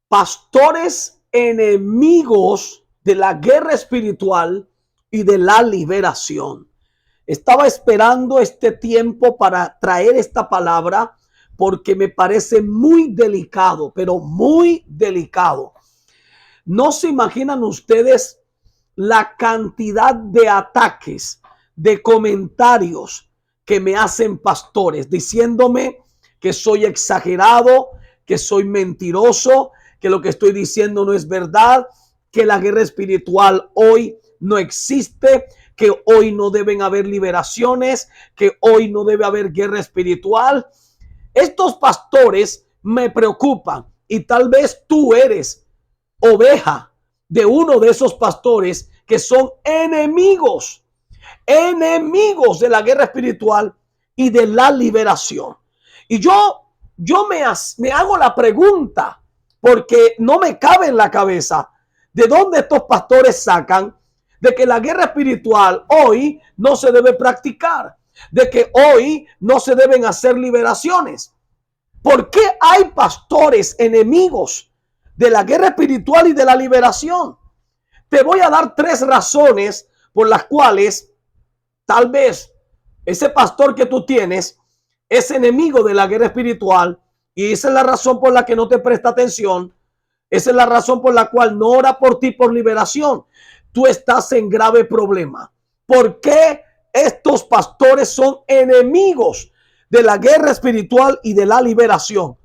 Pastores enemigos de la guerra espiritual y de la liberación. Estaba esperando este tiempo para traer esta palabra porque me parece muy delicado, pero muy delicado. No se imaginan ustedes la cantidad de ataques, de comentarios que me hacen pastores diciéndome que soy exagerado, que soy mentiroso, que lo que estoy diciendo no es verdad, que la guerra espiritual hoy no existe, que hoy no deben haber liberaciones, que hoy no debe haber guerra espiritual. Estos pastores me preocupan y tal vez tú eres oveja de uno de esos pastores que son enemigos de la guerra espiritual y de la liberación. Y yo me hago la pregunta, porque no me cabe en la cabeza de dónde estos pastores sacan de que la guerra espiritual hoy no se debe practicar, de que hoy no se deben hacer liberaciones. ¿Por qué hay pastores enemigos de la guerra espiritual y de la liberación? Te voy a dar 3 razones por las cuales tal vez ese pastor que tú tienes es enemigo de la guerra espiritual, y esa es la razón por la que no te presta atención. Esa es la razón por la cual no ora por ti por liberación. Tú estás en grave problema. ¿Por qué estos pastores son enemigos de la guerra espiritual y de la liberación?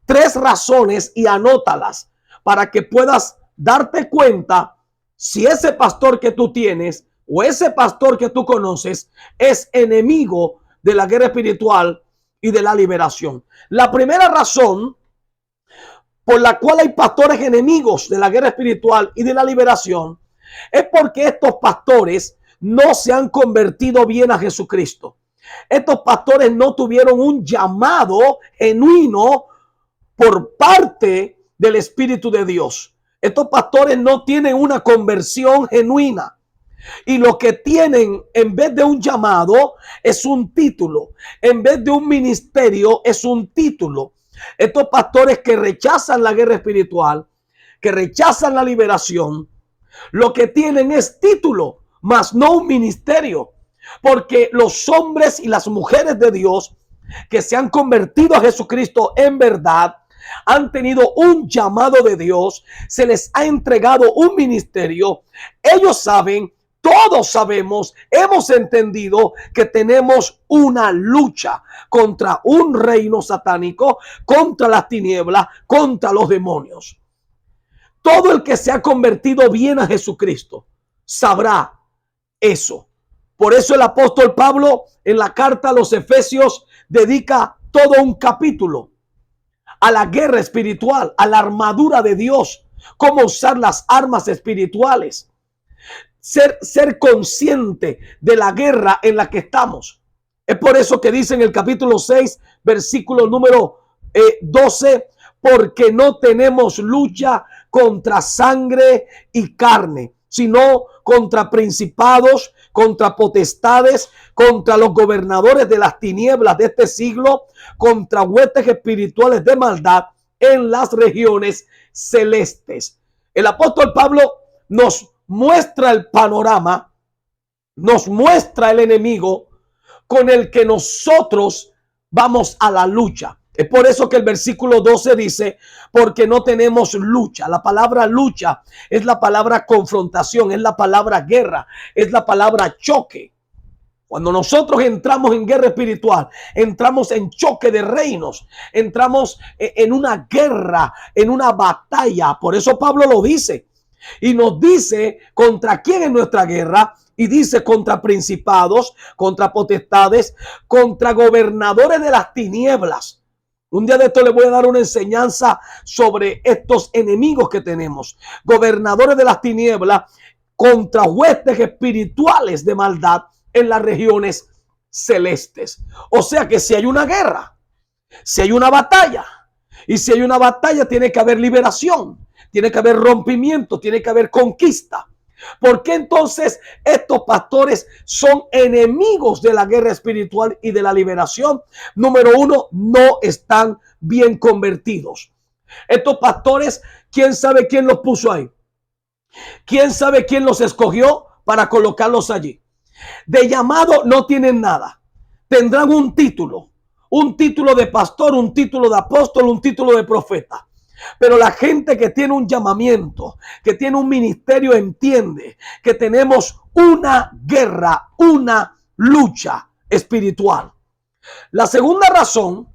3 razones, y anótalas para que puedas darte cuenta si ese pastor que tú tienes o ese pastor que tú conoces es enemigo de la guerra espiritual y de la liberación. La primera razón por la cual hay pastores enemigos de la guerra espiritual y de la liberación es porque estos pastores no se han convertido bien a Jesucristo. Estos pastores no tuvieron un llamado genuino por parte del Espíritu de Dios. Estos pastores no tienen una conversión genuina. Y lo que tienen en vez de un llamado es un título. En vez de un ministerio es un título. Estos pastores que rechazan la guerra espiritual, que rechazan la liberación, lo que tienen es título, mas no un ministerio. Porque los hombres y las mujeres de Dios que se han convertido a Jesucristo en verdad, han tenido un llamado de Dios, se les ha entregado un ministerio. Ellos saben, todos sabemos, hemos entendido que tenemos una lucha contra un reino satánico, contra las tinieblas, contra los demonios. Todo el que se ha convertido bien a Jesucristo sabrá eso. Por eso el apóstol Pablo en la carta a los Efesios dedica todo un capítulo a la guerra espiritual, a la armadura de Dios, cómo usar las armas espirituales, ser consciente de la guerra en la que estamos. Es por eso que dice en el capítulo 6, versículo número 12, porque no tenemos lucha contra sangre y carne, sino contra principados, contra potestades, contra los gobernadores de las tinieblas de este siglo, contra huestes espirituales de maldad en las regiones celestes. El apóstol Pablo nos muestra el panorama, nos muestra el enemigo con el que nosotros vamos a la lucha. Es por eso que el versículo 12 dice, porque no tenemos lucha. La palabra lucha es la palabra confrontación, es la palabra guerra, es la palabra choque. Cuando nosotros entramos en guerra espiritual, entramos en choque de reinos, entramos en una guerra, en una batalla. Por eso Pablo lo dice y nos dice contra quién es nuestra guerra. Y dice contra principados, contra potestades, contra gobernadores de las tinieblas. Un día de esto les voy a dar una enseñanza sobre estos enemigos que tenemos. Gobernadores de las tinieblas contra huestes espirituales de maldad en las regiones celestes. O sea que si hay una guerra, si hay una batalla, y si hay una batalla tiene que haber liberación, tiene que haber rompimiento, tiene que haber conquista. ¿Por qué entonces estos pastores son enemigos de la guerra espiritual y de la liberación? Número uno, no están bien convertidos. Estos pastores ¿Quién sabe quién los puso ahí? ¿Quién sabe quién los escogió para colocarlos allí? De llamado no tienen nada. Tendrán un título de pastor, un título de apóstol, un título de profeta. Pero la gente que tiene un llamamiento, que tiene un ministerio, entiende que tenemos una guerra, una lucha espiritual. La segunda razón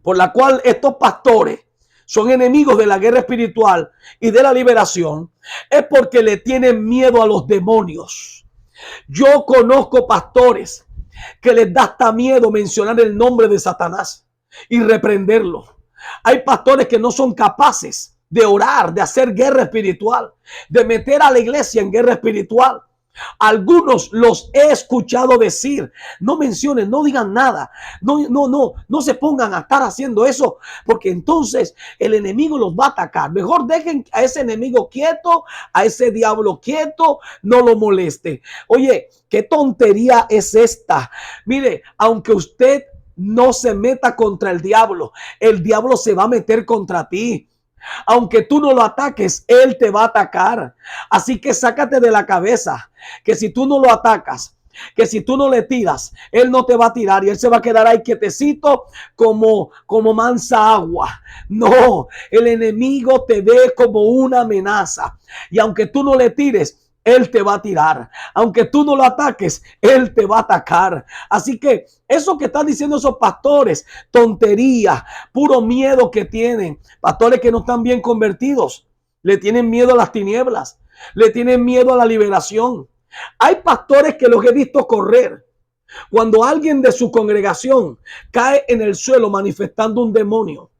por la cual estos pastores son enemigos de la guerra espiritual y de la liberación es porque le tienen miedo a los demonios. Yo conozco pastores que les da hasta miedo mencionar el nombre de Satanás y reprenderlo. Hay pastores que no son capaces de orar, de hacer guerra espiritual, de meter a la iglesia en guerra espiritual. Algunos los he escuchado decir: no mencionen, no digan nada, no se pongan a estar haciendo eso, porque entonces el enemigo los va a atacar. Mejor dejen a ese enemigo quieto, a ese diablo quieto, no lo moleste. Oye, ¿qué tontería es esta? Mire, aunque usted no se meta contra el diablo se va a meter contra ti. Aunque tú no lo ataques, él te va a atacar. Así que sácate de la cabeza que si tú no lo atacas, que si tú no le tiras, él no te va a tirar y él se va a quedar ahí quietecito como mansa agua. No, el enemigo te ve como una amenaza y aunque tú no le tires, él te va a tirar. Aunque tú no lo ataques, él te va a atacar. Así que eso que están diciendo esos pastores, tontería, puro miedo que tienen. Pastores que no están bien convertidos, le tienen miedo a las tinieblas, le tienen miedo a la liberación. Hay pastores que los he visto correr cuando alguien de su congregación cae en el suelo manifestando un demonio.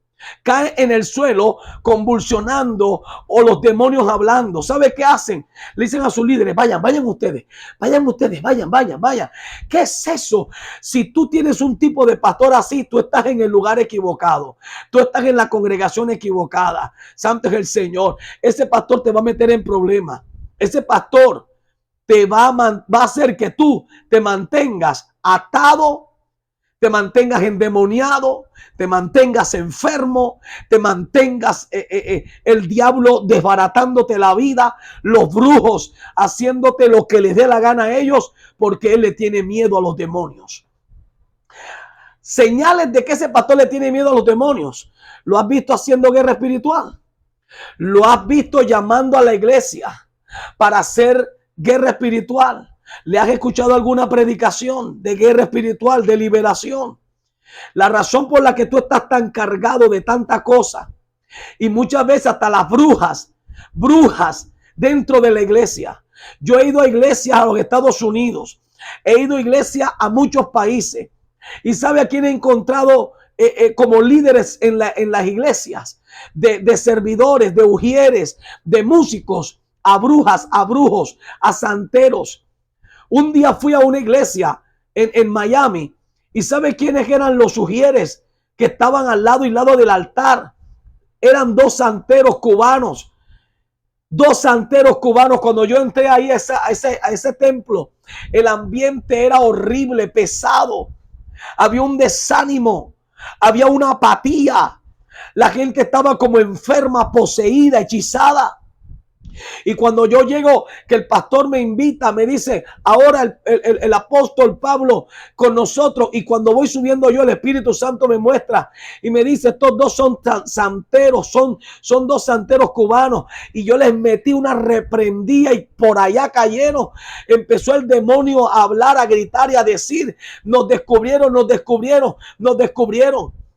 Cae en el suelo convulsionando o los demonios hablando. ¿Sabe qué hacen? Le dicen a sus líderes: vayan ustedes. ¿Qué es eso? Si tú tienes un tipo de pastor así, tú estás en el lugar equivocado. Tú estás en la congregación equivocada. Santo es el Señor. Ese pastor te va a meter en problemas. Ese pastor te va a hacer que tú te mantengas atado, te mantengas endemoniado, te mantengas enfermo, te mantengas el diablo desbaratándote la vida, los brujos haciéndote lo que les dé la gana a ellos, porque él le tiene miedo a los demonios. Señales de que ese pastor le tiene miedo a los demonios: lo has visto haciendo guerra espiritual, lo has visto llamando a la iglesia para hacer guerra espiritual. ¿Le has escuchado alguna predicación de guerra espiritual, de liberación? La razón por la que tú estás tan cargado de tanta cosa, y muchas veces hasta las brujas dentro de la iglesia. Yo he ido a iglesias a los Estados Unidos, he ido a iglesias a muchos países, y ¿sabe a quién he encontrado como líderes en las iglesias? De servidores, de ujieres, de músicos, a brujas, a brujos, a santeros. Un día fui a una iglesia en Miami y ¿sabe quiénes eran los ujieres que estaban al lado y lado del altar? Eran dos santeros cubanos. Dos santeros cubanos. Cuando yo entré ahí a ese templo, el ambiente era horrible, pesado. Había un desánimo, había una apatía. La gente estaba como enferma, poseída, hechizada. Y cuando yo llego, que el pastor me invita, me dice: ahora el apóstol Pablo con nosotros. Y cuando voy subiendo yo, el Espíritu Santo me muestra y me dice: estos dos son santeros, son dos santeros cubanos. Y yo les metí una reprendida y por allá cayeron. Empezó el demonio a hablar, a gritar y a decir: nos descubrieron.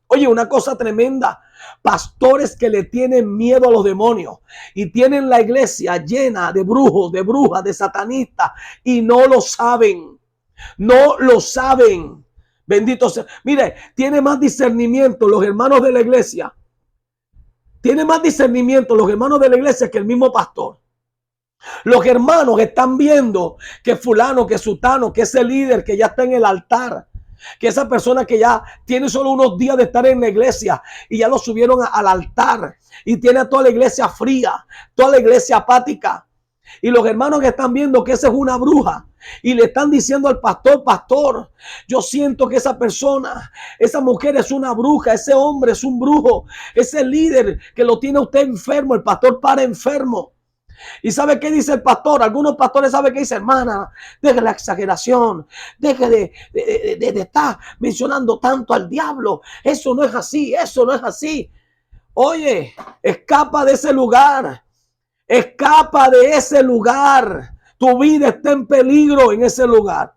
Oye, una cosa tremenda. Pastores que le tienen miedo a los demonios y tienen la iglesia llena de brujos, de brujas, de satanistas y no lo saben. No lo saben. Bendito sea. Mire, tiene más discernimiento los hermanos de la iglesia. Tiene más discernimiento los hermanos de la iglesia que el mismo pastor. Los hermanos están viendo que fulano, que sutano, que ese líder que ya está en el altar, que esa persona que ya tiene solo unos días de estar en la iglesia y ya lo subieron al altar y tiene a toda la iglesia fría, toda la iglesia apática. Y los hermanos que están viendo que esa es una bruja y le están diciendo al pastor, pastor, yo siento que esa persona, esa mujer es una bruja, ese hombre es un brujo, ese líder que lo tiene usted enfermo, el pastor para enfermo. ¿Y sabe qué dice el pastor? Algunos pastores saben qué dice, hermana, deje la exageración, deje de estar mencionando tanto al diablo. Eso no es así, eso no es así. Oye, escapa de ese lugar. Escapa de ese lugar. Tu vida está en peligro en ese lugar.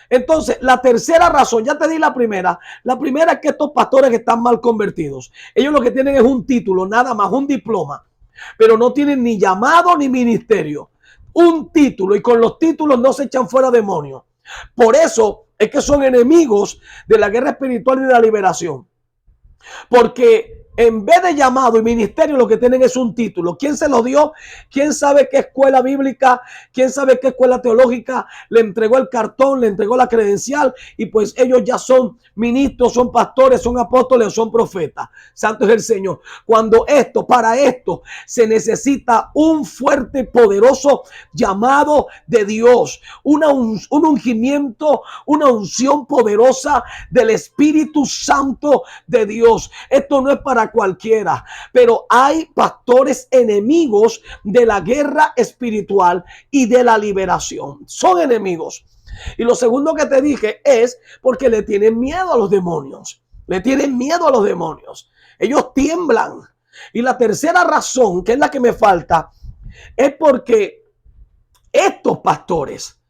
Entonces, la tercera razón, ya te di la primera. La primera es que estos pastores están mal convertidos. Ellos lo que tienen es un título, nada más, un diploma. Pero no tienen ni llamado ni ministerio. Un título, y con los títulos no se echan fuera demonios. Por eso es que son enemigos de la guerra espiritual y de la liberación. Porque en vez de llamado y ministerio, lo que tienen es un título. ¿Quién se lo dio? ¿Quién sabe qué escuela bíblica? ¿Quién sabe qué escuela teológica le entregó el cartón, le entregó la credencial? Y pues ellos ya son ministros, son pastores, son apóstoles, son profetas. Santo es el Señor. Cuando para esto se necesita un fuerte, poderoso llamado de Dios. Un ungimiento, una unción poderosa del Espíritu Santo de Dios. Esto no es para cualquiera, pero hay pastores enemigos de la guerra espiritual y de la liberación. Son enemigos. Y lo segundo que te dije es porque le tienen miedo a los demonios. Le tienen miedo a los demonios. Ellos tiemblan. Y la tercera razón, que es la que me falta, es porque estos pastores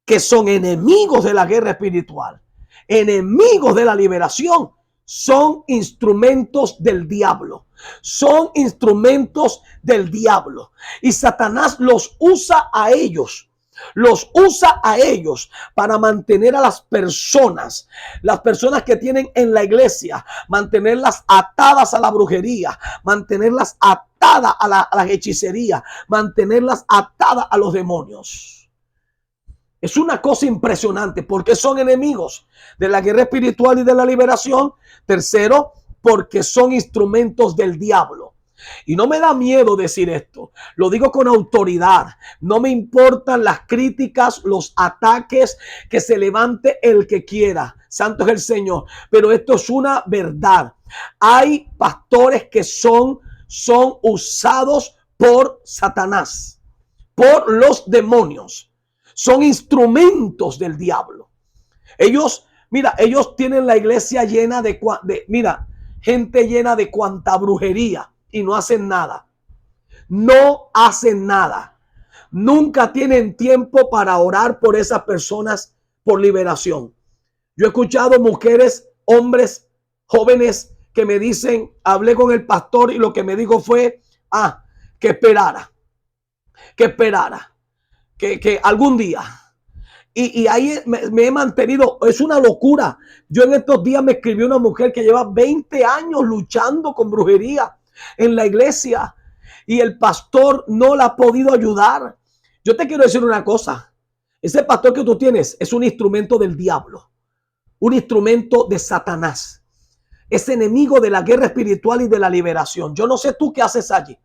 que son enemigos de la guerra espiritual, enemigos de la liberación, son instrumentos del diablo. Son instrumentos del diablo. Y Satanás los usa a ellos. Los usa a ellos para mantener a las personas que tienen en la iglesia, mantenerlas atadas a la brujería, mantenerlas atadas a la hechicería, mantenerlas atadas a los demonios. Es una cosa impresionante porque son enemigos de la guerra espiritual y de la liberación. Tercero, porque son instrumentos del diablo. Y no me da miedo decir esto. Lo digo con autoridad. No me importan las críticas, los ataques, que se levante el que quiera. Santo es el Señor. Pero esto es una verdad. Hay pastores que son usados por Satanás, por los demonios. Son instrumentos del diablo. Ellos tienen la iglesia llena de gente llena de cuanta brujería y no hacen nada. No hacen nada. Nunca tienen tiempo para orar por esas personas por liberación. Yo he escuchado mujeres, hombres, jóvenes que me dicen, hablé con el pastor y lo que me dijo fue, que esperara. Que algún día. Y ahí me he mantenido. Es una locura. Yo en estos días me escribió una mujer que lleva 20 años luchando con brujería en la iglesia y el pastor no la ha podido ayudar. Yo te quiero decir una cosa. Ese pastor que tú tienes es un instrumento del diablo, un instrumento de Satanás. Es enemigo de la guerra espiritual y de la liberación. Yo no sé tú qué haces allí.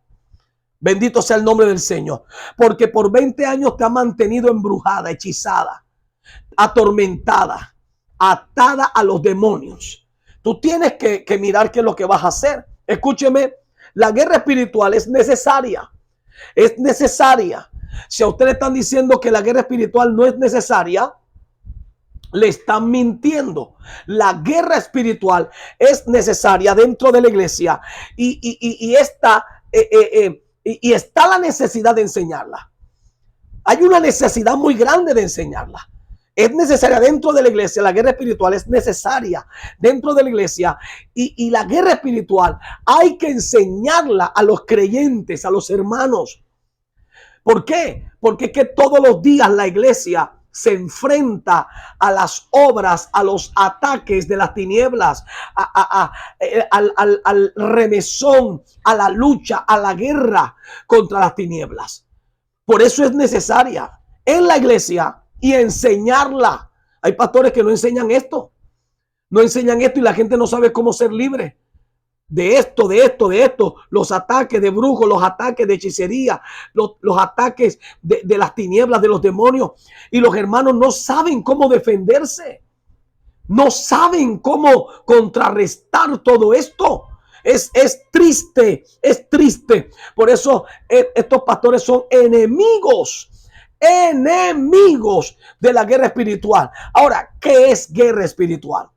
Bendito sea el nombre del Señor. Porque por 20 años te ha mantenido embrujada, hechizada, atormentada, atada a los demonios. Tú tienes que mirar qué es lo que vas a hacer. Escúcheme, la guerra espiritual es necesaria. Es necesaria. Si a usted le están diciendo que la guerra espiritual no es necesaria, le están mintiendo. La guerra espiritual es necesaria dentro de la iglesia y está la necesidad de enseñarla. Hay una necesidad muy grande de enseñarla. Es necesaria dentro de la iglesia. La guerra espiritual es necesaria dentro de la iglesia. Y la guerra espiritual hay que enseñarla a los creyentes, a los hermanos. ¿Por qué? Porque es que todos los días la iglesia se enfrenta a las obras, a los ataques de las tinieblas, al remesón, a la lucha, a la guerra contra las tinieblas. Por eso es necesaria en la iglesia y enseñarla. Hay pastores que no enseñan esto. No enseñan esto y la gente no sabe cómo ser libre. de esto, los ataques de brujos, los ataques de hechicería, los ataques de las tinieblas, de los demonios. Y los hermanos no saben cómo defenderse, no saben cómo contrarrestar todo esto. Es triste, es triste. Por eso estos pastores son enemigos de la guerra espiritual. Ahora, ¿qué es guerra espiritual?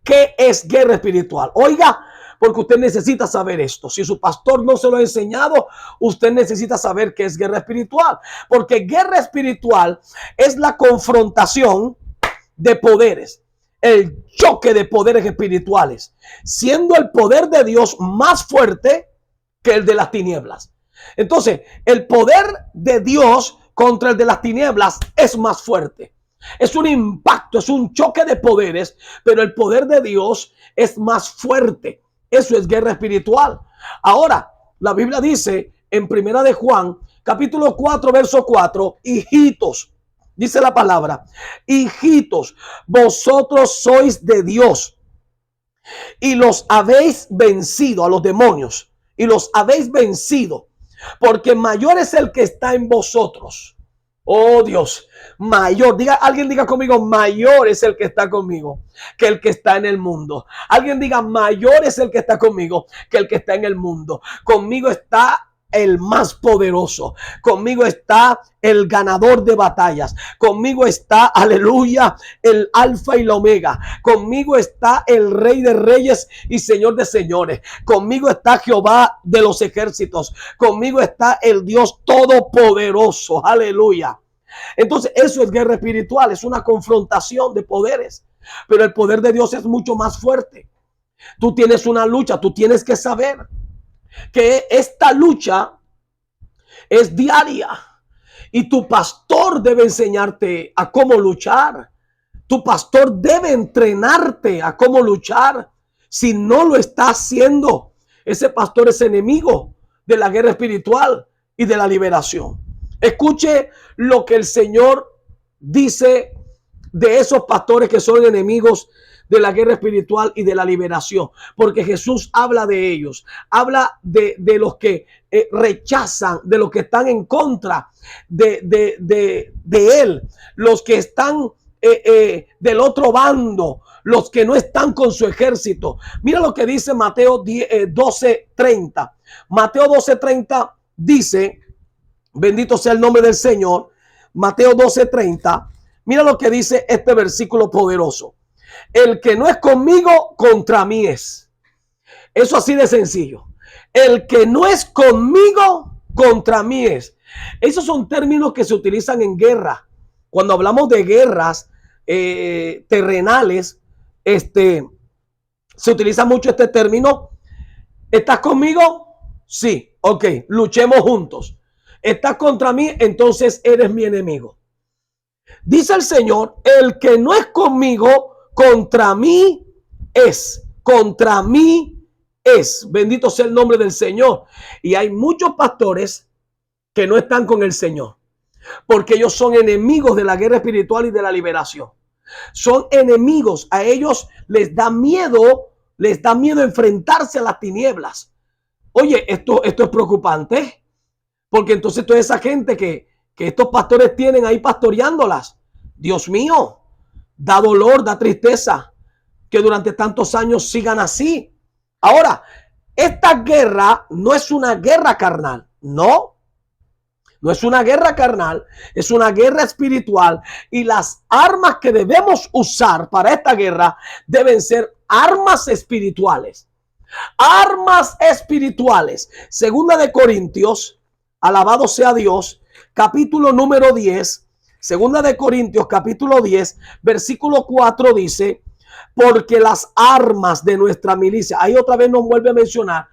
¿Qué es guerra espiritual? Oiga, porque usted necesita saber esto. Si su pastor no se lo ha enseñado, usted necesita saber qué es guerra espiritual. Porque guerra espiritual es la confrontación de poderes, el choque de poderes espirituales, siendo el poder de Dios más fuerte que el de las tinieblas. Entonces, el poder de Dios contra el de las tinieblas es más fuerte. Es un impacto, es un choque de poderes, pero el poder de Dios es más fuerte. Eso es guerra espiritual. Ahora, la Biblia dice en Primera de Juan, capítulo 4, verso 4, hijitos, dice la palabra, hijitos, vosotros sois de Dios y los habéis vencido, a los demonios, y los habéis vencido, porque mayor es el que está en vosotros. Oh Dios, mayor, alguien diga conmigo, mayor es el que está conmigo que el que está en el mundo. Alguien diga, mayor es el que está conmigo que el que está en el mundo. Conmigo está el más poderoso. Conmigo está el ganador de batallas. Conmigo está, aleluya, el alfa y la omega. Conmigo está el rey de reyes y señor de señores. Conmigo está Jehová de los ejércitos. Conmigo está el Dios todopoderoso. Aleluya. Entonces eso es guerra espiritual. Es una confrontación de poderes. Pero el poder de Dios es mucho más fuerte. Tú tienes una lucha. Tú tienes que saber que esta lucha es diaria y tu pastor debe enseñarte a cómo luchar. Tu pastor debe entrenarte a cómo luchar. Si no lo está haciendo, ese pastor es enemigo de la guerra espiritual y de la liberación. Escuche lo que el Señor dice de esos pastores que son enemigos de la guerra espiritual y de la liberación, porque Jesús habla de ellos, habla de los que rechazan, de los que están en contra de él, los que están del otro bando, los que no están con su ejército. Mira lo que dice Mateo 12:30. Mateo 12:30 dice, bendito sea el nombre del Señor. Mateo 12:30. Mira lo que dice este versículo poderoso. El que no es conmigo, contra mí es. Eso así de sencillo. El que no es conmigo, contra mí es. Esos son términos que se utilizan en guerra. Cuando hablamos de guerras terrenales, se utiliza mucho este término. ¿Estás conmigo? Sí. Ok, luchemos juntos. ¿Estás contra mí? Entonces eres mi enemigo. Dice el Señor, el que no es conmigo, contra mí es. Contra mí es. Bendito sea el nombre del Señor. Y hay muchos pastores que no están con el Señor, porque ellos son enemigos de la guerra espiritual y de la liberación. Son enemigos. A ellos les da miedo enfrentarse a las tinieblas. Oye, esto es preocupante, porque entonces toda esa gente que estos pastores tienen ahí pastoreándolas, Dios mío, da dolor, da tristeza que durante tantos años sigan así. Ahora, esta guerra no es una guerra carnal, no es una guerra carnal, es una guerra espiritual, y las armas que debemos usar para esta guerra deben ser armas espirituales. Armas espirituales. Segunda de Corintios, alabado sea Dios, capítulo número 10, segunda de Corintios, capítulo 10, versículo 4 dice, porque las armas de nuestra milicia, ahí otra vez nos vuelve a mencionar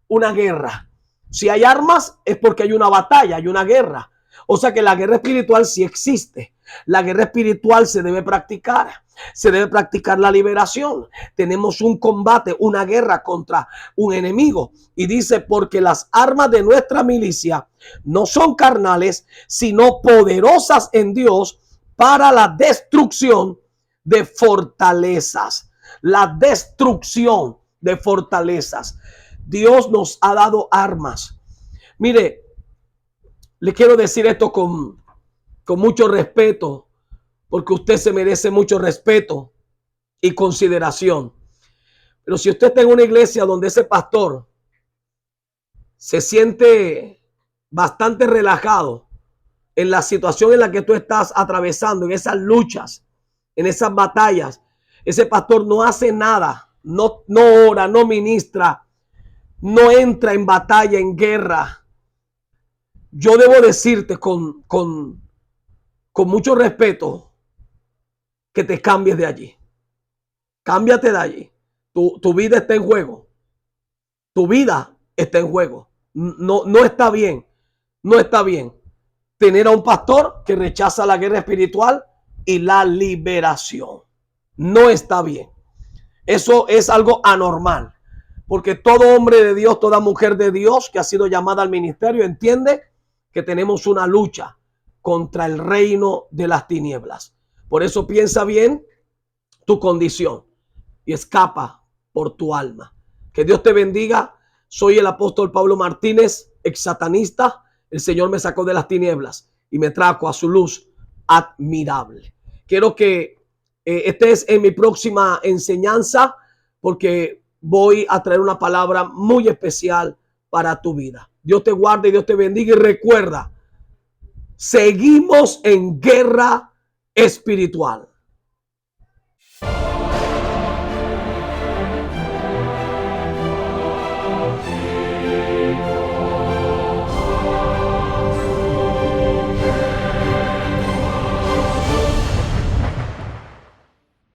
una guerra. Si hay armas es porque hay una batalla, hay una guerra. O sea que la guerra espiritual sí existe. La guerra espiritual se debe practicar. Se debe practicar la liberación. Tenemos un combate, una guerra contra un enemigo. Y dice, porque las armas de nuestra milicia no son carnales, sino poderosas en Dios para la destrucción de fortalezas. La destrucción de fortalezas. Dios nos ha dado armas. Mire, le quiero decir esto con mucho respeto, porque usted se merece mucho respeto y consideración. Pero si usted está en una iglesia donde ese pastor se siente bastante relajado en la situación en la que tú estás atravesando, en esas luchas, en esas batallas, ese pastor no hace nada, no ora, no ministra, no entra en batalla, en guerra. Yo debo decirte con mucho respeto que te cambies de allí. Cámbiate de allí. Tu vida está en juego. Tu vida está en juego. No está bien. No está bien tener a un pastor que rechaza la guerra espiritual y la liberación. No está bien. Eso es algo anormal. Porque todo hombre de Dios, toda mujer de Dios que ha sido llamada al ministerio entiende que tenemos una lucha contra el reino de las tinieblas. Por eso piensa bien tu condición y escapa por tu alma. Que Dios te bendiga. Soy el apóstol Pablo Martínez, ex satanista. El Señor me sacó de las tinieblas y me trajo a su luz admirable. Quiero que estés en mi próxima enseñanza, porque voy a traer una palabra muy especial para tu vida. Dios te guarde y Dios te bendiga. Y recuerda, seguimos en guerra espiritual.